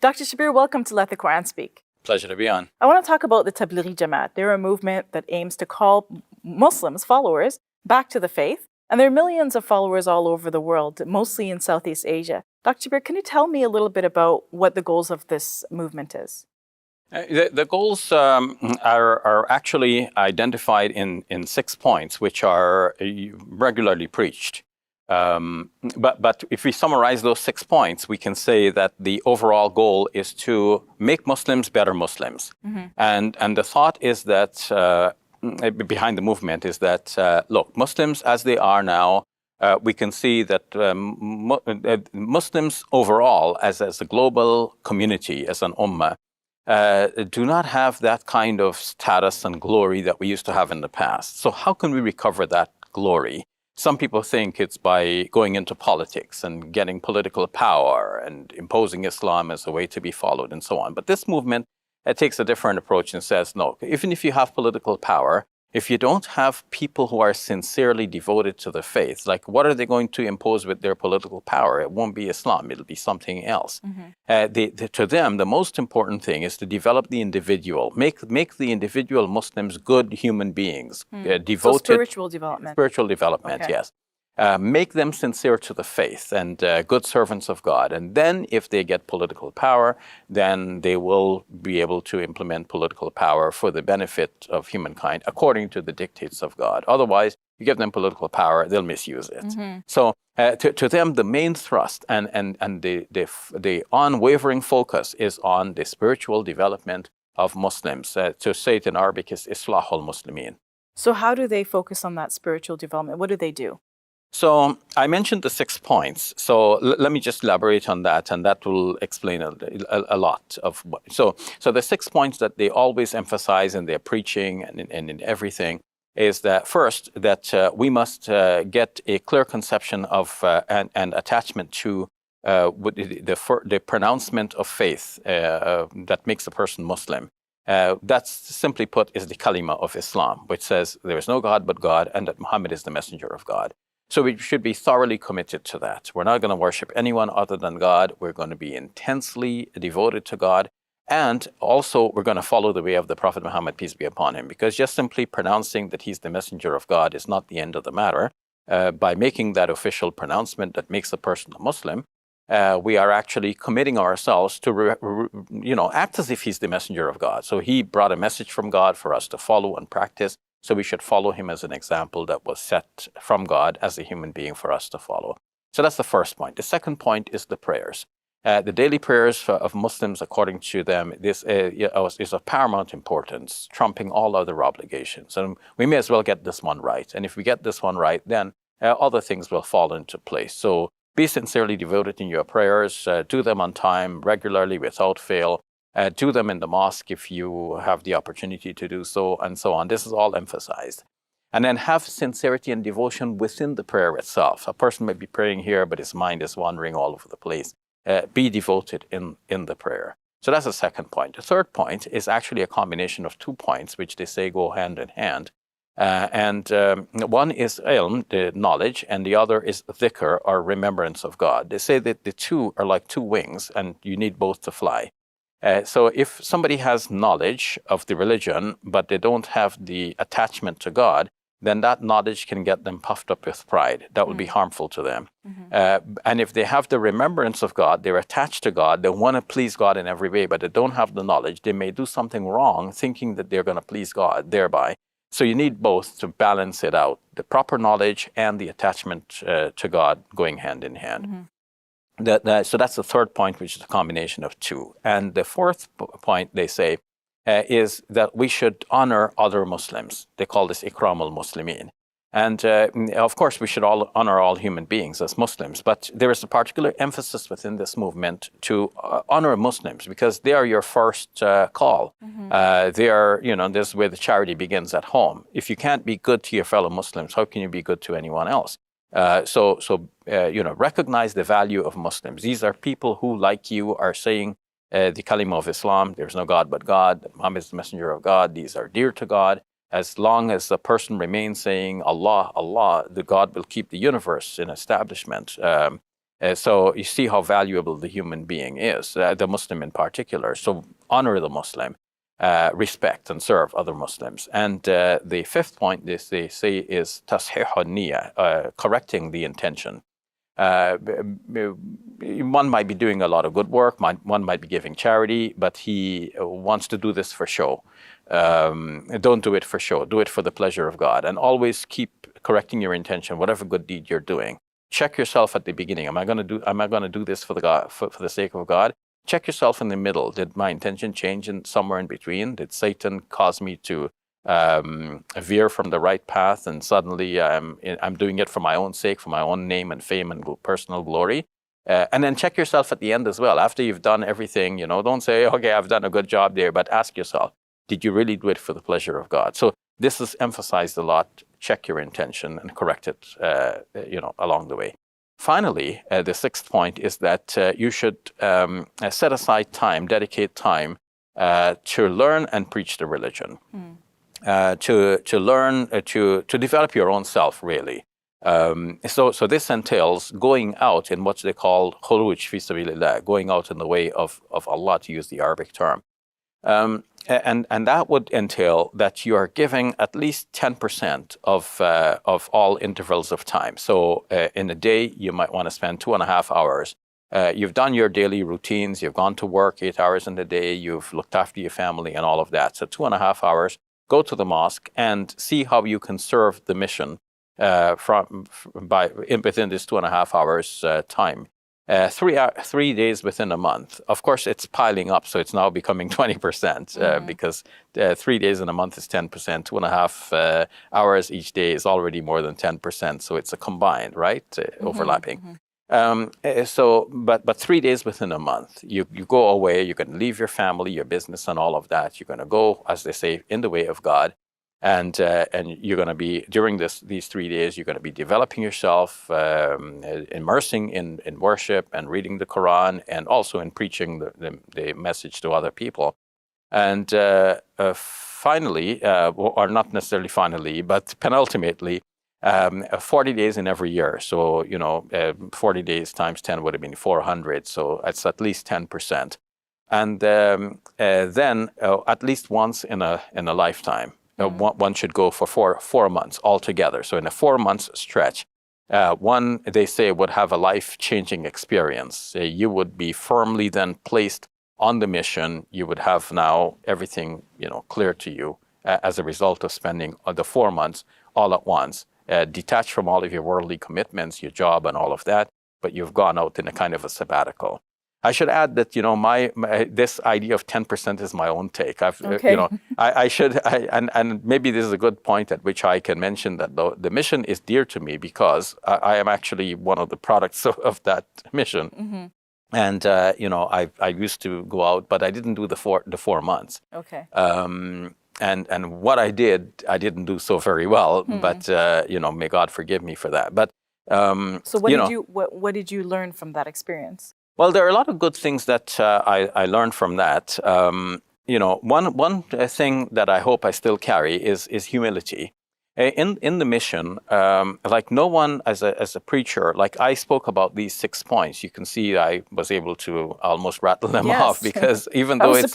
Dr. Shabir, welcome to Let the Quran Speak. Pleasure to be on. I want to talk about the Tablighi Jamaat. They're a movement that aims to call Muslims, followers, back to the faith. And there are millions of followers all over the world, mostly in Southeast Asia. Dr. Shabir, can you tell me a little bit about what the goals of this movement is? The goals are actually identified in 6 points, which are regularly preached. But if we summarize those 6 points, we can say that the overall goal is to make Muslims better Muslims. Mm-hmm. And the thought is that, behind the movement is that, look, Muslims as they are now, we can see that Muslims overall, as a global community, as an ummah, do not have that kind of status and glory that we used to have in the past. So how can we recover that glory? Some people think it's by going into politics and getting political power and imposing Islam as a way to be followed and so on. But this movement takes a different approach and says, no, even if you have political power, if you don't have people who are sincerely devoted to the faith, like what are they going to impose with their political power? It won't be Islam, it'll be something else. Mm-hmm. To them, the most important thing is to develop the individual, make the individual Muslims good human beings, devoted. So spiritual development. Spiritual development, okay. Yes. Make them sincere to the faith and good servants of God. And then if they get political power, then they will be able to implement political power for the benefit of humankind according to the dictates of God. Otherwise, you give them political power, they'll misuse it. Mm-hmm. So to them, the main thrust and the unwavering focus is on the spiritual development of Muslims. To say it in Arabic is Islahul Muslimin. So how do they focus on that spiritual development? What do they do? So I mentioned the 6 points. So let me just elaborate on that, and that will explain a lot of what. So the 6 points that they always emphasize in their preaching and in everything is that first, that we must get a clear conception of and attachment to the pronouncement of faith that makes a person Muslim. That's simply put is the kalima of Islam, which says there is no God but God and that Muhammad is the messenger of God. So we should be thoroughly committed to that. We're not going to worship anyone other than God. We're going to be intensely devoted to God. And also, we're going to follow the way of the Prophet Muhammad, peace be upon him, because just simply pronouncing that he's the messenger of God is not the end of the matter. By making that official pronouncement that makes a person a Muslim, we are actually committing ourselves to, act as if he's the messenger of God. So he brought a message from God for us to follow and practice. So we should follow him as an example that was set from God as a human being for us to follow. So that's the first point. The second point is the prayers. The daily prayers of Muslims, according to them, this is of paramount importance, trumping all other obligations. And we may as well get this one right. And if we get this one right, then other things will fall into place. So be sincerely devoted in your prayers. Do them on time, regularly, without fail. Do them in the mosque if you have the opportunity to do so, and so on. This is all emphasized. And then have sincerity and devotion within the prayer itself. A person may be praying here, but his mind is wandering all over the place. Be devoted in the prayer. So that's the second point. The third point is actually a combination of 2 points, which they say go hand in hand. One is ilm, the knowledge, and the other is dhikr, or remembrance of God. They say that the two are like 2 wings, and you need both to fly. So if somebody has knowledge of the religion, but they don't have the attachment to God, then that knowledge can get them puffed up with pride. That will be harmful to them. Mm-hmm. And if they have the remembrance of God, they're attached to God, they want to please God in every way, but they don't have the knowledge, they may do something wrong thinking that they're going to please God thereby. So you need both to balance it out, the proper knowledge and the attachment to God going hand in hand. Mm-hmm. So that's the third point, which is a combination of 2. And the fourth point, they say, is that we should honor other Muslims. They call this ikram al-Muslimin. And of course, we should all honor all human beings as Muslims. But there is a particular emphasis within this movement to honor Muslims because they are your first call. Mm-hmm. They are, this is where the charity begins at home. If you can't be good to your fellow Muslims, how can you be good to anyone else? Recognize the value of Muslims. These are people who, like you, are saying the kalima of Islam, there's no God but God, Muhammad is the messenger of God, these are dear to God. As long as the person remains saying Allah, Allah, the God will keep the universe in establishment. So you see how valuable the human being is, the Muslim in particular. So honor the Muslim, respect and serve other Muslims. And the fifth point they say is tashihun niyya, correcting the intention. One might be doing a lot of good work, one might be giving charity, but he wants to do this for show. Don't do it for show, do it for the pleasure of God, and always keep correcting your intention, whatever good deed you're doing. Check yourself at the beginning. Am I going to do this for the sake of God? Check yourself in the middle. Did my intention change somewhere in between? Did Satan cause me to veer from the right path, and suddenly I'm doing it for my own sake, for my own name and fame and personal glory? And then check yourself at the end as well. After you've done everything, don't say, okay, I've done a good job there, but ask yourself, did you really do it for the pleasure of God? So this is emphasized a lot. Check your intention and correct it, along the way. Finally, the sixth point is that you should set aside time, dedicate time to learn and preach the religion, to learn, to develop your own self, really. So this entails going out in what they call khuruj fi sabilillah, going out in the way of Allah, to use the Arabic term. And that would entail that you are giving at least 10% of all intervals of time. So in a day, you might want to spend 2.5 hours. You've done your daily routines. You've gone to work 8 hours in the day. You've looked after your family and all of that. So 2.5 hours. Go to the mosque and see how you can serve the mission within this 2.5 hours time. 3 days within a month. Of course, it's piling up, so it's now becoming 20% because 3 days in a month is 10%. 2.5 hours each day is already more than 10%. So it's a combined, right? Overlapping. But 3 days within a month, you go away. You're going to leave your family, your business, and all of that. You're going to go, as they say, in the way of God. And you're going to be, during these 3 days, you're going to be developing yourself, immersing in worship and reading the Quran, and also in preaching the message to other people. And finally, or not necessarily finally, but penultimately, 40 days in every year. So, 40 days times 10 would have been 400. So it's at least 10%. And then at least once in a lifetime. One should go for 4 months altogether. So in a 4 months stretch, one, they say, would have a life-changing experience. You would be firmly then placed on the mission. You would have now everything, clear to you as a result of spending the 4 months all at once, detached from all of your worldly commitments, your job and all of that, but you've gone out in a kind of a sabbatical. I should add that this idea of 10% is my own take. And maybe this is a good point at which I can mention that the mission is dear to me because I am actually one of the products of that mission. Mm-hmm. And I used to go out, but I didn't do the 4 months. Okay. And what I didn't do so very well. Mm-hmm. But may God forgive me for that. But so what did you learn from that experience? Well, there are a lot of good things that I learned from that. One thing that I hope I still carry is humility. In the mission, like no one as a preacher, like I spoke about these 6 points. You can see I was able to almost rattle them off because even though it's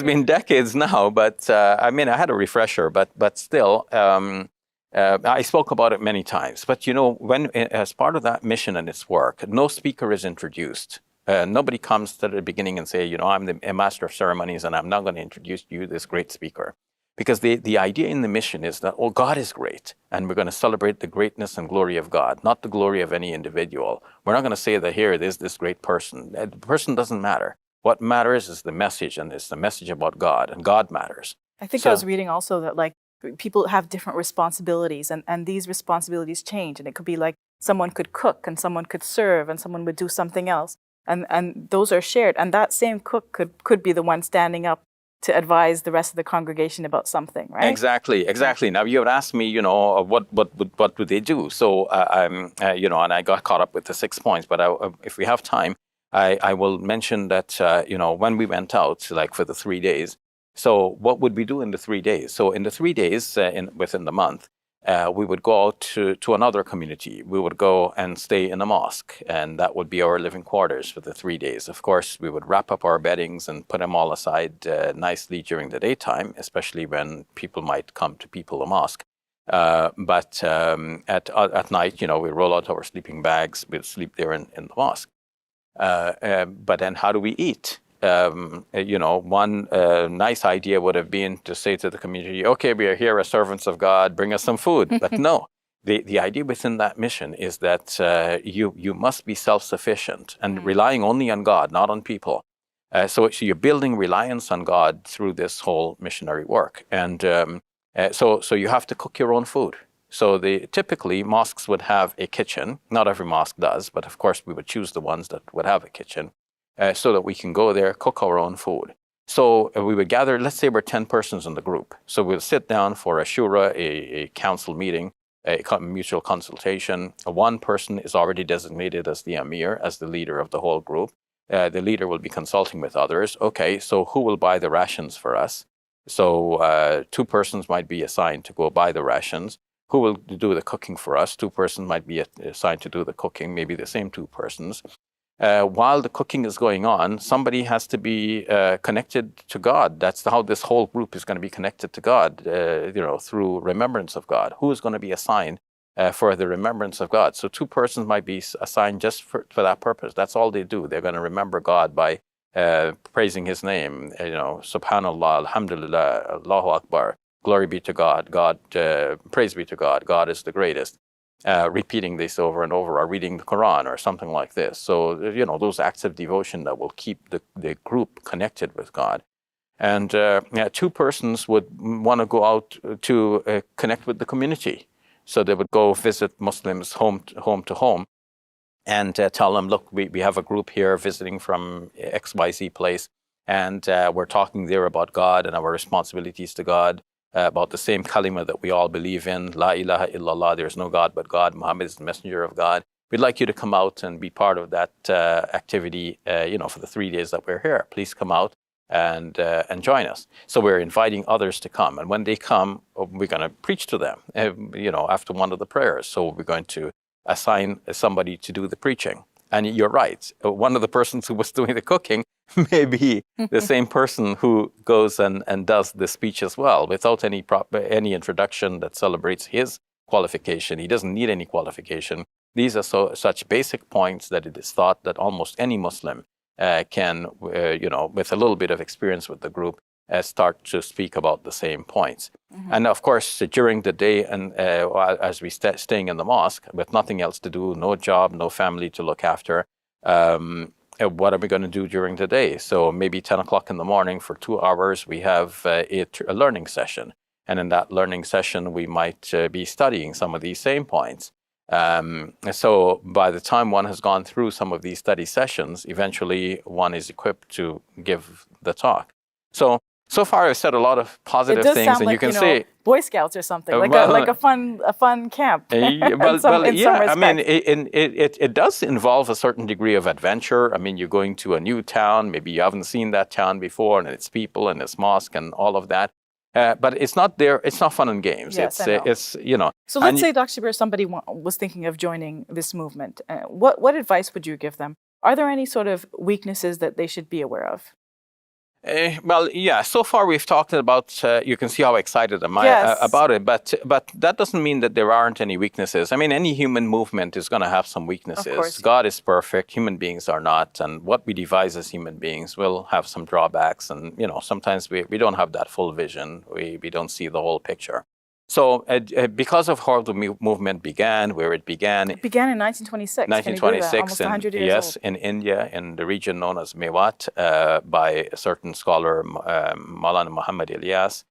been decades now, but I had a refresher, but still. I spoke about it many times, but when as part of that mission and its work, no speaker is introduced. Nobody comes to the beginning and say, I'm a master of ceremonies and I'm not going to introduce you this great speaker. Because the idea in the mission is that, God is great and we're going to celebrate the greatness and glory of God, not the glory of any individual. We're not going to say that here it is this great person. The person doesn't matter. What matters is the message, and it's the message about God, and God matters. I think I was reading also that people have different responsibilities and these responsibilities change, and it could be like someone could cook and someone could serve and someone would do something else, and those are shared, and that same cook could be the one standing up to advise the rest of the congregation about something, right? Exactly. Now you had asked me, what would they do? So and I got caught up with the 6 points, but if we have time, I will mention that when we went out, like for the 3 days. So what would we do in the 3 days? So in the 3 days within the month, we would go out to another community. We would go and stay in a mosque, and that would be our living quarters for the 3 days. Of course, we would wrap up our beddings and put them all aside nicely during the daytime, especially when people might come to people the mosque. But at night, we roll out our sleeping bags. We'd sleep there in the mosque. But then how do we eat? One nice idea would have been to say to the community, okay, we are here as servants of God, bring us some food. But no, the idea within that mission is that you must be self-sufficient and relying only on God, not on people. So you're building reliance on God through this whole missionary work. And so you have to cook your own food. So typically mosques would have a kitchen. Not every mosque does, but of course we would choose the ones that would have a kitchen. So that we can go there, cook our own food. So we would gather, let's say we're 10 persons in the group. So we'll sit down for a shura, a council meeting, a mutual consultation. One person is already designated as the emir, as the leader of the whole group. The leader will be consulting with others. Okay, so who will buy the rations for us? So 2 persons might be assigned to go buy the rations. Who will do the cooking for us? 2 persons might be assigned to do the cooking, maybe the same 2 persons. While the cooking is going on, somebody has to be connected to God. That's how this whole group is going to be connected to God, through remembrance of God. Who is going to be assigned for the remembrance of God? So 2 persons might be assigned just for that purpose. That's all they do. They're going to remember God by praising His name. Subhanallah, Alhamdulillah, Allahu Akbar. Glory be to God. Praise be to God. God is the greatest. Repeating this over and over, or reading the Quran or something like this. So, those acts of devotion that will keep the group connected with God. And 2 persons would want to go out to connect with the community. So they would go visit Muslims home to home and tell them, look, we have a group here visiting from XYZ place, and we're talking there about God and our responsibilities to God. About the same kalima that we all believe in, La ilaha illallah, there's no God but God, Muhammad is the messenger of God. We'd like you to come out and be part of that activity, for the 3 days that we're here. Please come out and join us. So we're inviting others to come. And when they come, we're going to preach to them, after one of the prayers. So we're going to assign somebody to do the preaching. And you're right. One of the persons who was doing the cooking may be the same person who goes and does the speech as well, without any introduction that celebrates his qualification. He doesn't need any qualification. These are such basic points that it is thought that almost any Muslim can, with a little bit of experience with the group, start to speak about the same points. And of course, during the day, and as we staying in the mosque with nothing else to do, no job, no family to look after, what are we going to do during the day? So maybe 10 o'clock in the morning for 2 hours, we have a learning session. And in that learning session, we might be studying some of these same points. So by the time one has gone through some of these study sessions, eventually one is equipped to give the talk. So far, I've said a lot of positive things, and you can see Boy Scouts or something, like a fun camp. I mean, it does involve a certain degree of adventure. I mean, you're going to a new town, maybe you haven't seen that town before, and its people and its mosque and all of that. But it's not there. It's not fun and games. Yes, it's So let's say, Dr. Shabir, somebody was thinking of joining this movement. What advice would you give them? Are there any sort of weaknesses that they should be aware of? So far we've talked about, you can see how excited am I about it, but that doesn't mean that there aren't any weaknesses. I mean, any human movement is going to have some weaknesses. Of course. God is perfect, human beings are not, and what we devise as human beings will have some drawbacks, and sometimes we don't have that full vision, we don't see the whole picture. So because of how the movement began, where it began... It began in 1926. 1926, almost 100 years yes, old. in India, in the region known as Mewat, by a certain scholar, Maulana Muhammad Ilyas.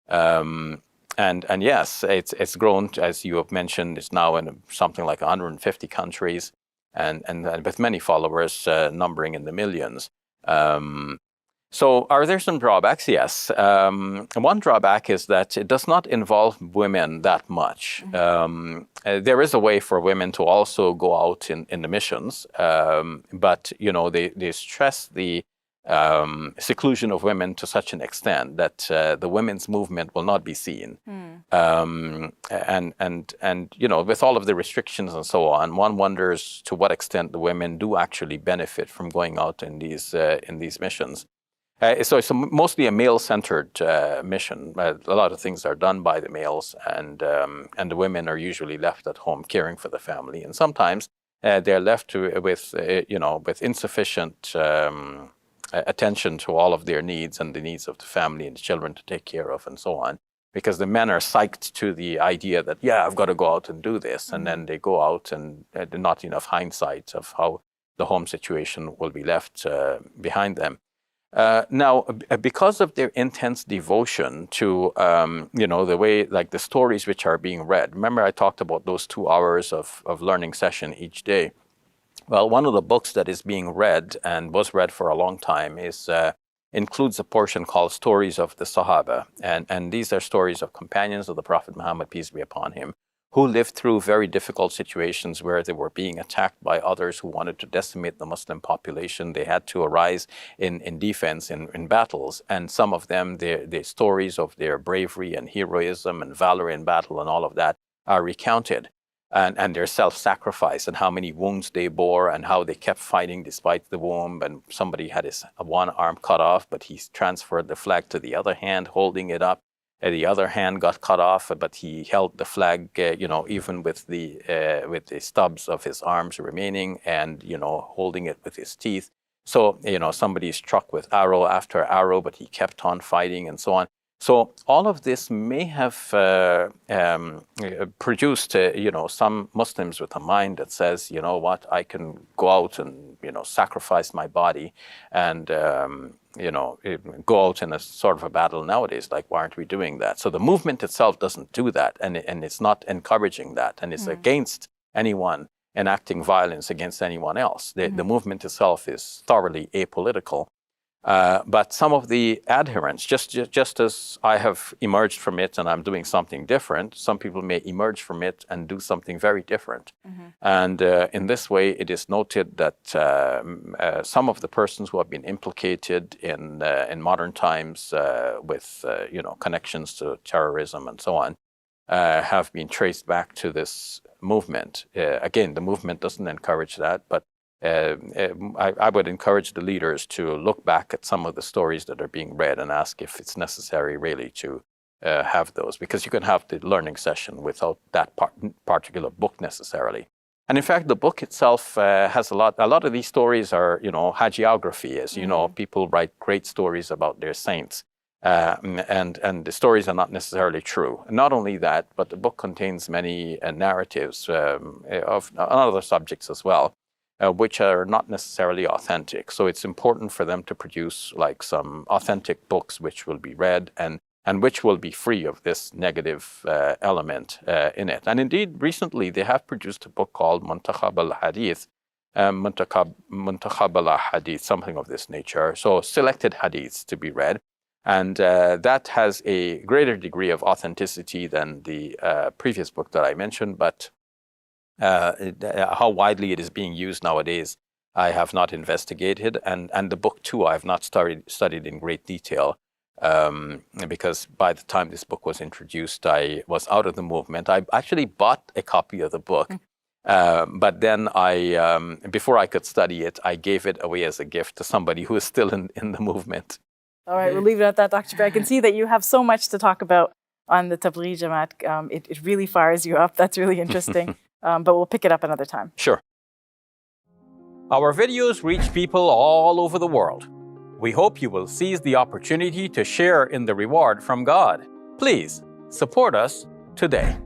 And yes, it's grown, as you have mentioned, it's now in something like 150 countries, and with many followers, numbering in the millions. So are there some drawbacks? Yes. One drawback is that it does not involve women that much. There is a way for women to also go out in the missions, but they stress the seclusion of women to such an extent that the women's movement will not be seen. And with all of the restrictions and so on, one wonders to what extent the women do actually benefit from going out in these missions. So it's mostly a male-centered mission. A lot of things are done by the males, and the women are usually left at home caring for the family. And sometimes they're left with insufficient attention to all of their needs and the needs of the family and the children to take care of, and so on. Because the men are psyched to the idea that, yeah, I've got to go out and do this, and then they go out, and not enough hindsight of how the home situation will be left behind them. Now, because of their intense devotion to, the way, like the stories which are being read. Remember, I talked about those 2 hours of learning session each day. Well, one of the books that is being read and was read for a long time includes a portion called Stories of the Sahaba. And these are stories of companions of the Prophet Muhammad, peace be upon him, who lived through very difficult situations where they were being attacked by others who wanted to decimate the Muslim population. They had to arise in defense, in battles. And some of them, the stories of their bravery and heroism and valor in battle and all of that are recounted. And their self-sacrifice and how many wounds they bore and how they kept fighting despite the wound. And somebody had his one arm cut off, but he transferred the flag to the other hand, holding it up. The other hand got cut off, but he held the flag, even with the stubs of his arms remaining, and holding it with his teeth. So somebody struck with arrow after arrow, but he kept on fighting, and so on. So all of this may have produced, some Muslims with a mind that says, you know what, I can go out and sacrifice my body and go out in a sort of a battle nowadays. Like, why aren't we doing that? So the movement itself doesn't do that, and it's not encouraging that, and it's against anyone enacting violence against anyone else. The movement itself is thoroughly apolitical. But some of the adherents, just as I have emerged from it and I'm doing something different, some people may emerge from it and do something very different. And in this way, it is noted that some of the persons who have been implicated in modern times with connections to terrorism and so on have been traced back to this movement. Again, the movement doesn't encourage that, but I would encourage the leaders to look back at some of the stories that are being read and ask if it's necessary really to have those, because you can have the learning session without that particular book necessarily. And in fact, the book itself has a lot of these stories are, hagiography, as you know, people write great stories about their saints. And the stories are not necessarily true. And not only that, but the book contains many narratives of other subjects as well, which are not necessarily authentic. So it's important for them to produce like some authentic books which will be read and which will be free of this negative element in it. And indeed, recently they have produced a book called Muntakhab al-Hadith, Muntakhab al-Hadith, something of this nature. So selected hadiths to be read. And that has a greater degree of authenticity than the previous book that I mentioned, but how widely it is being used nowadays, I have not investigated. And the book, too, I have not studied in great detail because by the time this book was introduced, I was out of the movement. I actually bought a copy of the book, but then before I could study it, I gave it away as a gift to somebody who is still in the movement. All right, we'll leave it at that, Dr. Shabir. I can see that you have so much to talk about on the Tablighi Jamaat. It really fires you up. That's really interesting. But we'll pick it up another time. Sure. Our videos reach people all over the world. We hope you will seize the opportunity to share in the reward from God. Please support us today.